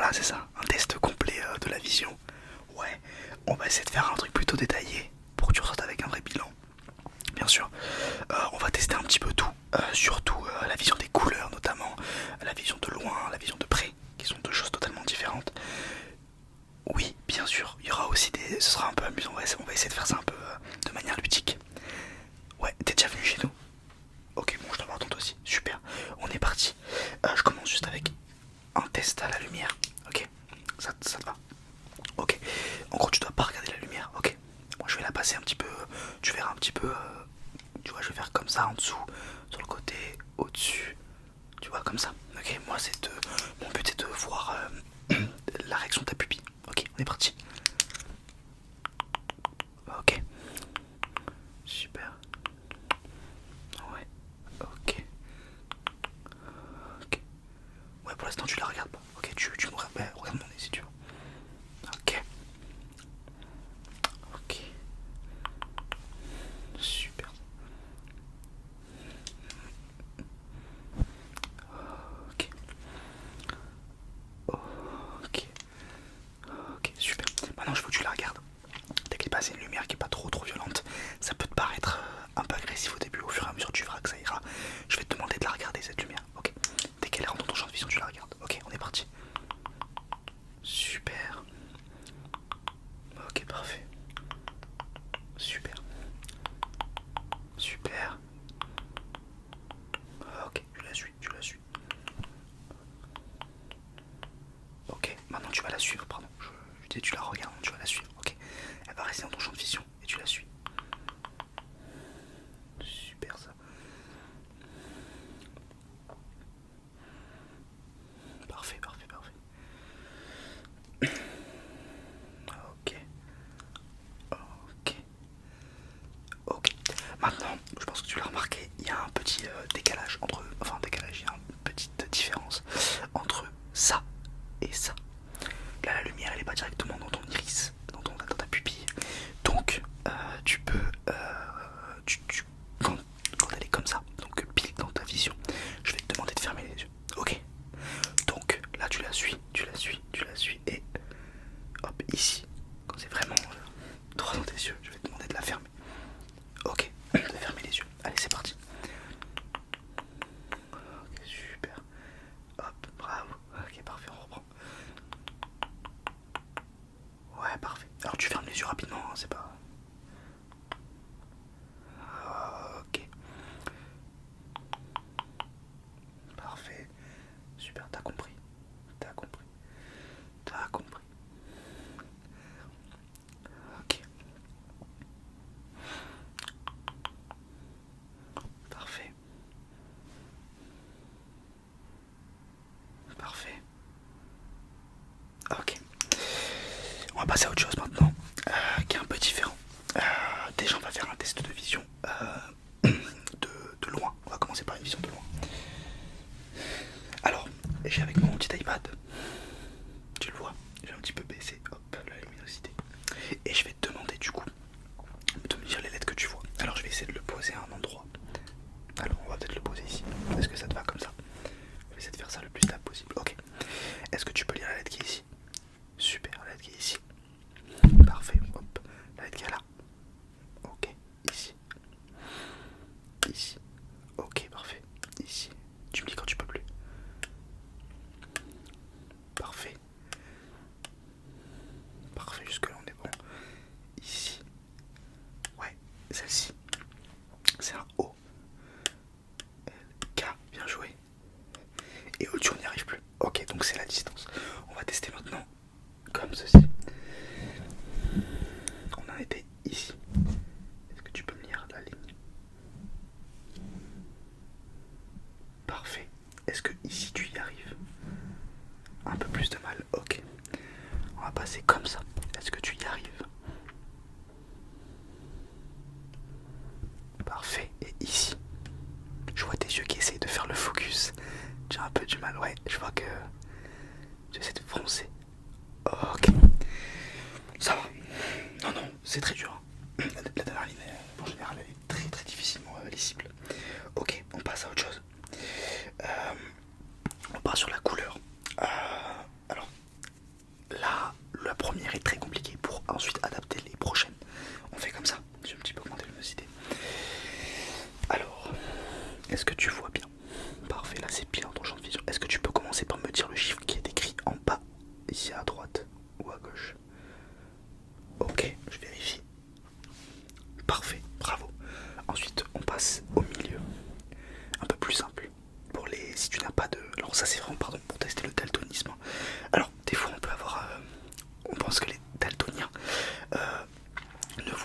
Ah, c'est ça, un test complet de la vision. Ouais, on va essayer de faire un truc plutôt détaillé pour que tu ressortes avec un vrai bilan. Bien sûr, on va tester un petit peu tout, surtout la vision des couleurs notamment, la vision de loin, la vision de près, qui sont deux choses totalement différentes. Oui, bien sûr, il y aura aussi des... Ce sera un peu amusant, on va essayer de faire ça un peu de manière ludique. Ouais, t'es déjà venu chez nous? Ok, bon, je t'en toi aussi, super, on est parti. Je commence juste avec un test à la lumière, ok? Ça te va? Ok, en gros tu dois pas regarder la lumière, ok? Moi je vais la passer un petit peu, tu verras un petit peu, tu vois je vais faire comme ça en dessous, sur le côté, au-dessus, tu vois comme ça, ok? Moi c'est de, mon but c'est de voir la réaction de ta pupille, ok? On est parti. Ok, super, ouais, ok, ok. Ouais pour l'instant tu la regardes pas, ok? Tu me regardes, ouais, regarde mon nez si tu veux. Ok, ok, super. Ok, ok, ok, super. Maintenant je veux que tu la regardes. Dès qu'il passe une lumière qui est pas trop violente, ça peut te paraître un peu agressif au début, au fur et à mesure tu verras que ça ira. Je vais te demander de la regarder cette lumière, ok? Dès qu'elle rentre dans ton champ de vision, tu la regardes. Ok, on est parti. Super. Ok, parfait. Super. Super. Ok, tu la suis, tu la suis. Ok, maintenant tu vas la suivre, pardon. Je dis tu la regardes, tu vas la suivre, ok? Elle va rester dans ton champ de vision et tu la suis. Super ça. Parfait, parfait, parfait. Ok, ok, ok. Maintenant, je pense que tu l'as remarqué, il y a un petit décalage entre... Enfin, décalage, il y a une petite différence entre ça et ça. Là, la lumière, elle est pas directement dans ton iris, dans ta pupille. Donc, tu peux... quand, quand elle est comme ça, donc pile dans ta vision, je vais te demander de fermer les yeux. Ok. Donc, là, tu la suis, tu la suis, tu la suis. Et hop, ici, quand c'est vraiment droit dans tes yeux, je vais te demander de la fermer. Ok, de fermer les yeux. Allez, c'est parti. Ok, super. Hop, bravo. Ok, parfait, on reprend. Ouais, parfait. Alors tu fermes les yeux rapidement, hein, c'est pas... Ok, parfait. Super, t'as compris. T'as compris. T'as compris. Ok, parfait. Parfait. Ok. On va passer à autre chose maintenant, qui est un peu différent. Déjà, on va faire un test de vision de loin. On va commencer par une vision de loin. Alors, j'ai avec moi mon petit iPad. Tu le vois, j'ai un petit peu baissé, hop, la luminosité. Et je vais te demander du coup de me dire les lettres que tu vois. Alors je vais essayer de le poser à un endroit. Alors on va peut-être le poser ici. Est-ce que ça te va comme ça? Je vais essayer de faire ça le plus stable possible. Ok. Est-ce que tu peux lire la lettre qui est ici? Super, la lettre qui est ici. Parfait, hop. La lettre qui est là. Ok, ici. Ici. Ok, parfait. Ici. Tu me dis quand tu peux plus. Parfait. Parfait, jusque là on est bon. Ici. Ouais, celle-ci. C'est un O. K, bien joué. Et au-dessus on n'y arrive plus. Ok, donc c'est la distance. On va tester maintenant comme ceci. On a été ici. Est-ce que tu peux me lire la ligne? Parfait. Est-ce que ici tu y arrives? Un peu plus de mal. Ok. On va passer comme ça. Est-ce que tu y arrives? Parfait. Et ici, je vois tes yeux qui essayent de faire le focus. J'ai un peu du mal. Ouais, je vois que tu essaies de froncer. Ok. Ça va. Non, non, c'est très dur. La dernière ligne, en général, elle est très difficilement lisible. Ok, on passe à autre chose. On part sur la couleur. Alors,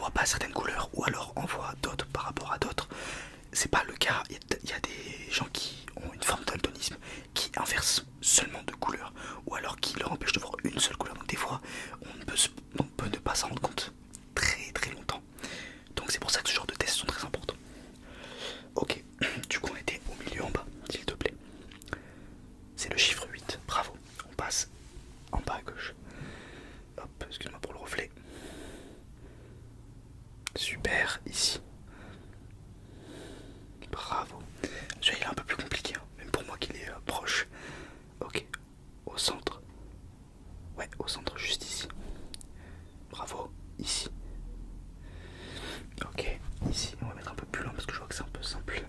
voit pas certaines couleurs ou alors on voit d'autres par rapport à d'autres. C'est pas le cas, il y a des gens qui ont une forme de daltonisme qui inversent seulement deux couleurs ou alors qui leur empêchent de voir une seule couleur. Donc des fois on peut ne pas s'en rendre compte très très longtemps. Donc c'est pour ça que ce genre de tests sont très importants. Ok, du coup on était au milieu en bas, s'il te plaît. C'est le chiffre 8, bravo. On passe en bas à gauche. Hop, excuse-moi pour le reflet. Super, ici. Bravo. Celui-là il est un peu plus compliqué, hein, même pour moi qu'il est proche. Ok, au centre. Ouais, au centre, juste ici. Bravo, ici. Ok, ici, on va mettre un peu plus loin parce que je vois que c'est un peu simple.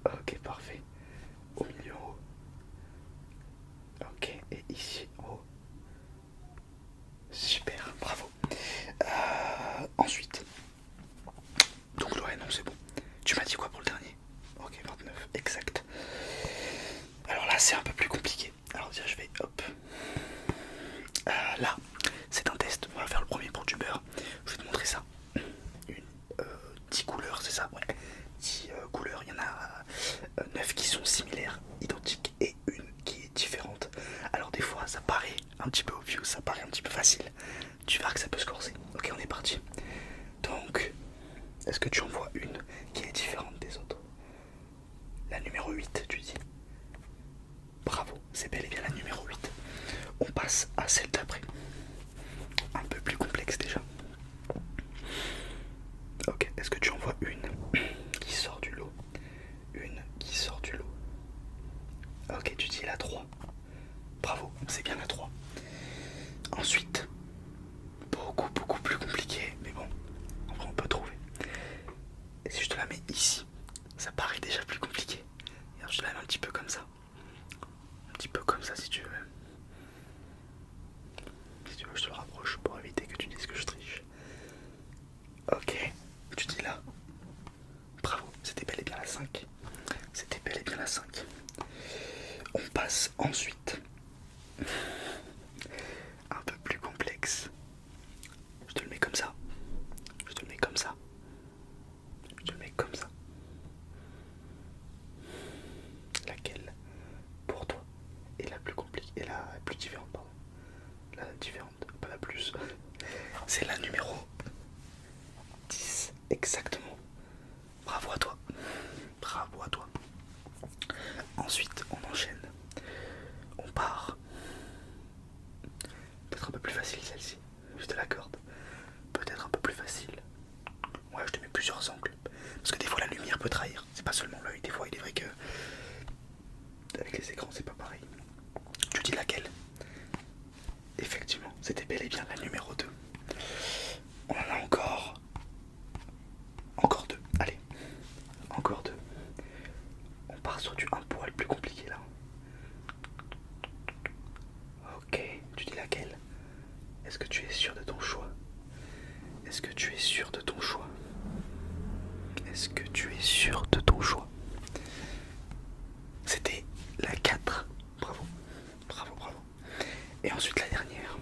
Ok, parfait. Au milieu en haut. Ok, et ici en haut. Super, bravo. Ensuite. Donc ouais, non, c'est bon. Tu m'as dit quoi pour le dernier? Ok, 29, exact. Alors là, c'est un peu plus compliqué. Alors déjà, je vais, hop. Là, c'est un test. On va faire le premier pour du beurre. Je vais te montrer ça. 10 couleurs, c'est ça? Ouais. 10 couleurs. Il y en a 9 qui sont similaires, identiques, et une qui est différente. Alors des fois, ça paraît un petit peu obvious, ça paraît un petit peu facile. Tu verras que ça peut se corser. Ok, on est parti. Donc, est-ce que tu en vois une qui est différente des autres? La numéro 8, tu dis. Bravo, c'est bel et bien la numéro 8. On passe à celle d'après. Un peu plus complexe déjà. Ok, est-ce que tu en vois une qui sort du lot? Une qui sort du lot. Ok, tu dis la 3. Bravo, c'est bien la 3. Ensuite, beaucoup plus compliqué, mais bon, en vrai on peut trouver. Et si je te la mets ici, ça paraît déjà plus compliqué. Alors je te la mets un petit peu comme ça. Un petit peu comme ça si tu veux. Si tu veux, je te le rapproche pour éviter que tu dises que je triche. Ok, tu dis là. Bravo, c'était bel et bien la 5. C'était bel et bien la 5. On passe ensuite. Un peu plus complexe. Je te le mets comme ça. Je te le mets comme ça. Je te le mets comme ça. Laquelle, pour toi, est la plus compliquée et la plus différente, pardon. La différente, pas la plus. C'est la numéro 10, exactement. Bravo à toi. Bravo à toi. Ensuite, on enchaîne. On part. Peut-être un peu plus facile celle-ci. Je te l'accorde. Peut-être un peu plus facile. Ouais, je te mets plusieurs angles. Parce que des fois la lumière peut trahir. C'est pas seulement l'œil. Des fois il est vrai que avec les écrans c'est pas pareil. Tu dis laquelle? Effectivement, c'était bel et bien la numéro 2. On en a encore. Encore deux. Allez. Encore deux. On part sur du un poil plus compliqué là. Ok, tu dis laquelle? Est-ce que tu es sûr de ton choix? Est-ce que tu es sûr de ton choix? Est-ce que tu es sûr de ton choix? C'était la 4. Bravo. Bravo, bravo. Et ensuite la dernière.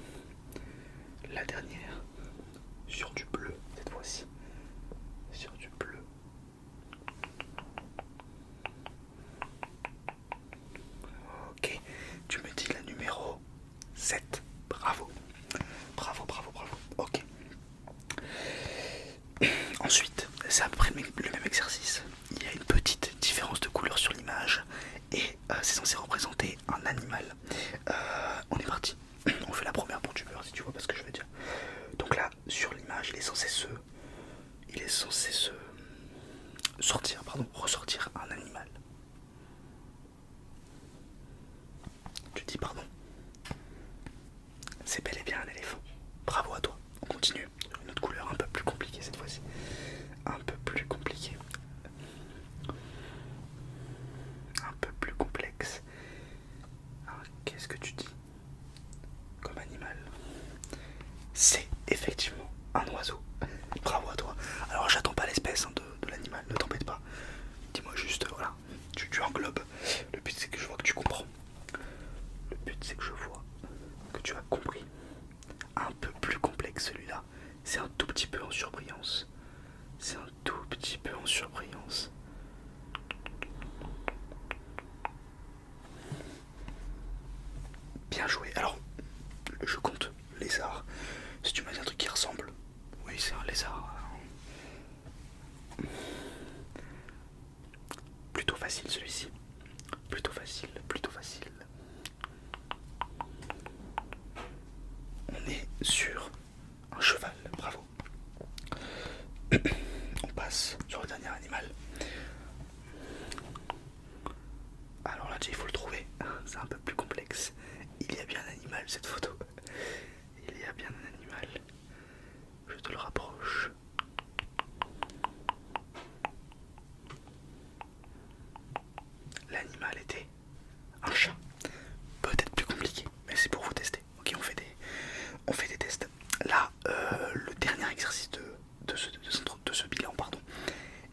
La dernière. Sur du bleu cette fois-ci. Sur du bleu. Ok. Tu me dis la numéro 7. Bravo. Bravo, bravo, bravo. Ok. Ensuite, c'est à peu près le même exercice. Il y a une petite différence de couleur sur l'image et c'est censé représenter un animal. On est parti. On fait la première pour du beurre si tu vois pas ce que je veux dire. Donc là, sur l'image, il est censé se ressortir un animal. Tu dis pardon. C'est bel et bien un éléphant. Bravo à toi. On continue. Une autre couleur un peu plus compliquée cette fois-ci. Un peu plus compliquée. Un peu plus complexe. Alors, qu'est-ce que tu dis comme animal? C'est effectivement un oiseau. Bravo à toi. Alors j'attends pas l'espèce hein, de l'animal, ne t'embête pas. Dis-moi juste, voilà, tu englobes. Le but c'est que je vois que tu comprends. Le but c'est que je vois que tu as compris. C'est un tout petit peu en surbrillance. C'est un tout petit peu en surbrillance. Bien joué. Alors, je compte lézard. Si tu m'as dit un truc qui ressemble, oui, c'est un lézard. Plutôt facile celui-ci. Plutôt facile, plutôt facile. On est sur un cheval, bravo. On passe sur le dernier animal. Alors là, il faut le trouver. C'est un peu plus complexe. Il y a bien un animal, cette photo. Il y a bien un animal. Je te le rapproche. L'animal était un chat. Peut-être plus compliqué, mais c'est pour vous tester. Ok, on fait des tests. Là, le dernier exercice de ce bilan, pardon,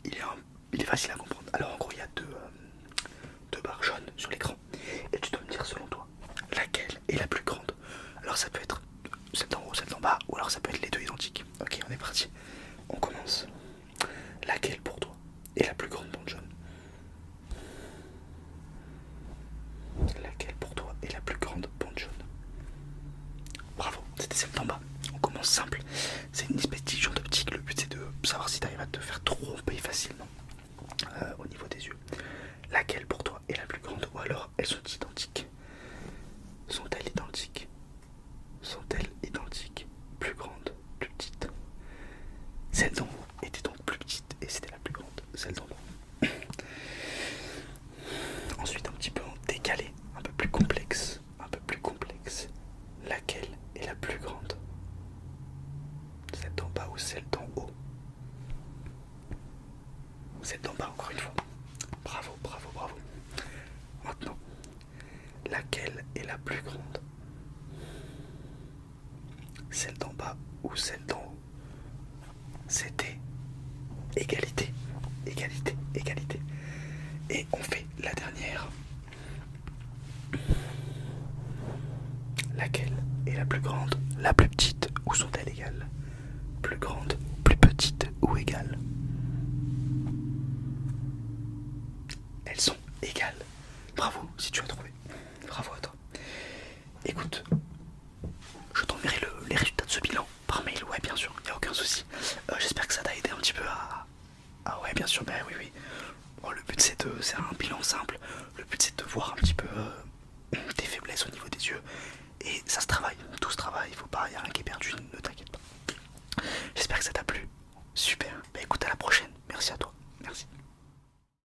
il est facile à comprendre. Alors en gros, il y a deux barres jaunes sur l'écran. Et tu dois me dire selon toi, laquelle est la plus grande. Alors ça peut être celle d'en haut, celle d'en bas, ou alors ça peut être les deux identiques. Ok, on est parti. On commence. Laquelle pour toi est la plus grande bande jaune? Laquelle pour toi est la plus grande bande jaune? Bravo, c'était celle d'en bas. On commence simple. C'est une espèce d'illusion d'optique. Le but c'est de savoir si tu arrives à te faire tromper facilement au niveau des yeux. Laquelle pour toi est la plus grande? Ou alors elles sont identiques? Sont-elles identiques? Sont-elles identiques? Plus grande, plus petite? Celle d'en haut était donc plus petite et c'était la plus grande, celle d'en bas. Ensuite un petit peu en décalé, un peu plus complexe, un peu plus complexe. Laquelle est la plus grande? Celle d'en bas ou celle d'en haut? Celle d'en bas encore une fois. Bravo, bravo, bravo. Maintenant, laquelle est la plus grande? Celle d'en bas ou celle d'en haut? C'était égalité, égalité, égalité. Et on fait la dernière. Laquelle est la plus grande, la plus petite ou sont-elles égales? Plus grande, plus petite ou égales? Elles sont égales. Bravo si tu as trouvé. Bravo à toi. Écoute, je t'enverrai les résultats de ce bilan par mail, ouais bien sûr, il n'y a aucun souci. J'espère que ça t'a aidé un petit peu à... Ah ouais bien sûr, ben oui oui. Bon, le but c'est un bilan simple. Le but c'est de voir un petit peu tes faiblesses au niveau des yeux. Et ça se travaille, tout se travaille, il faut pas y a rien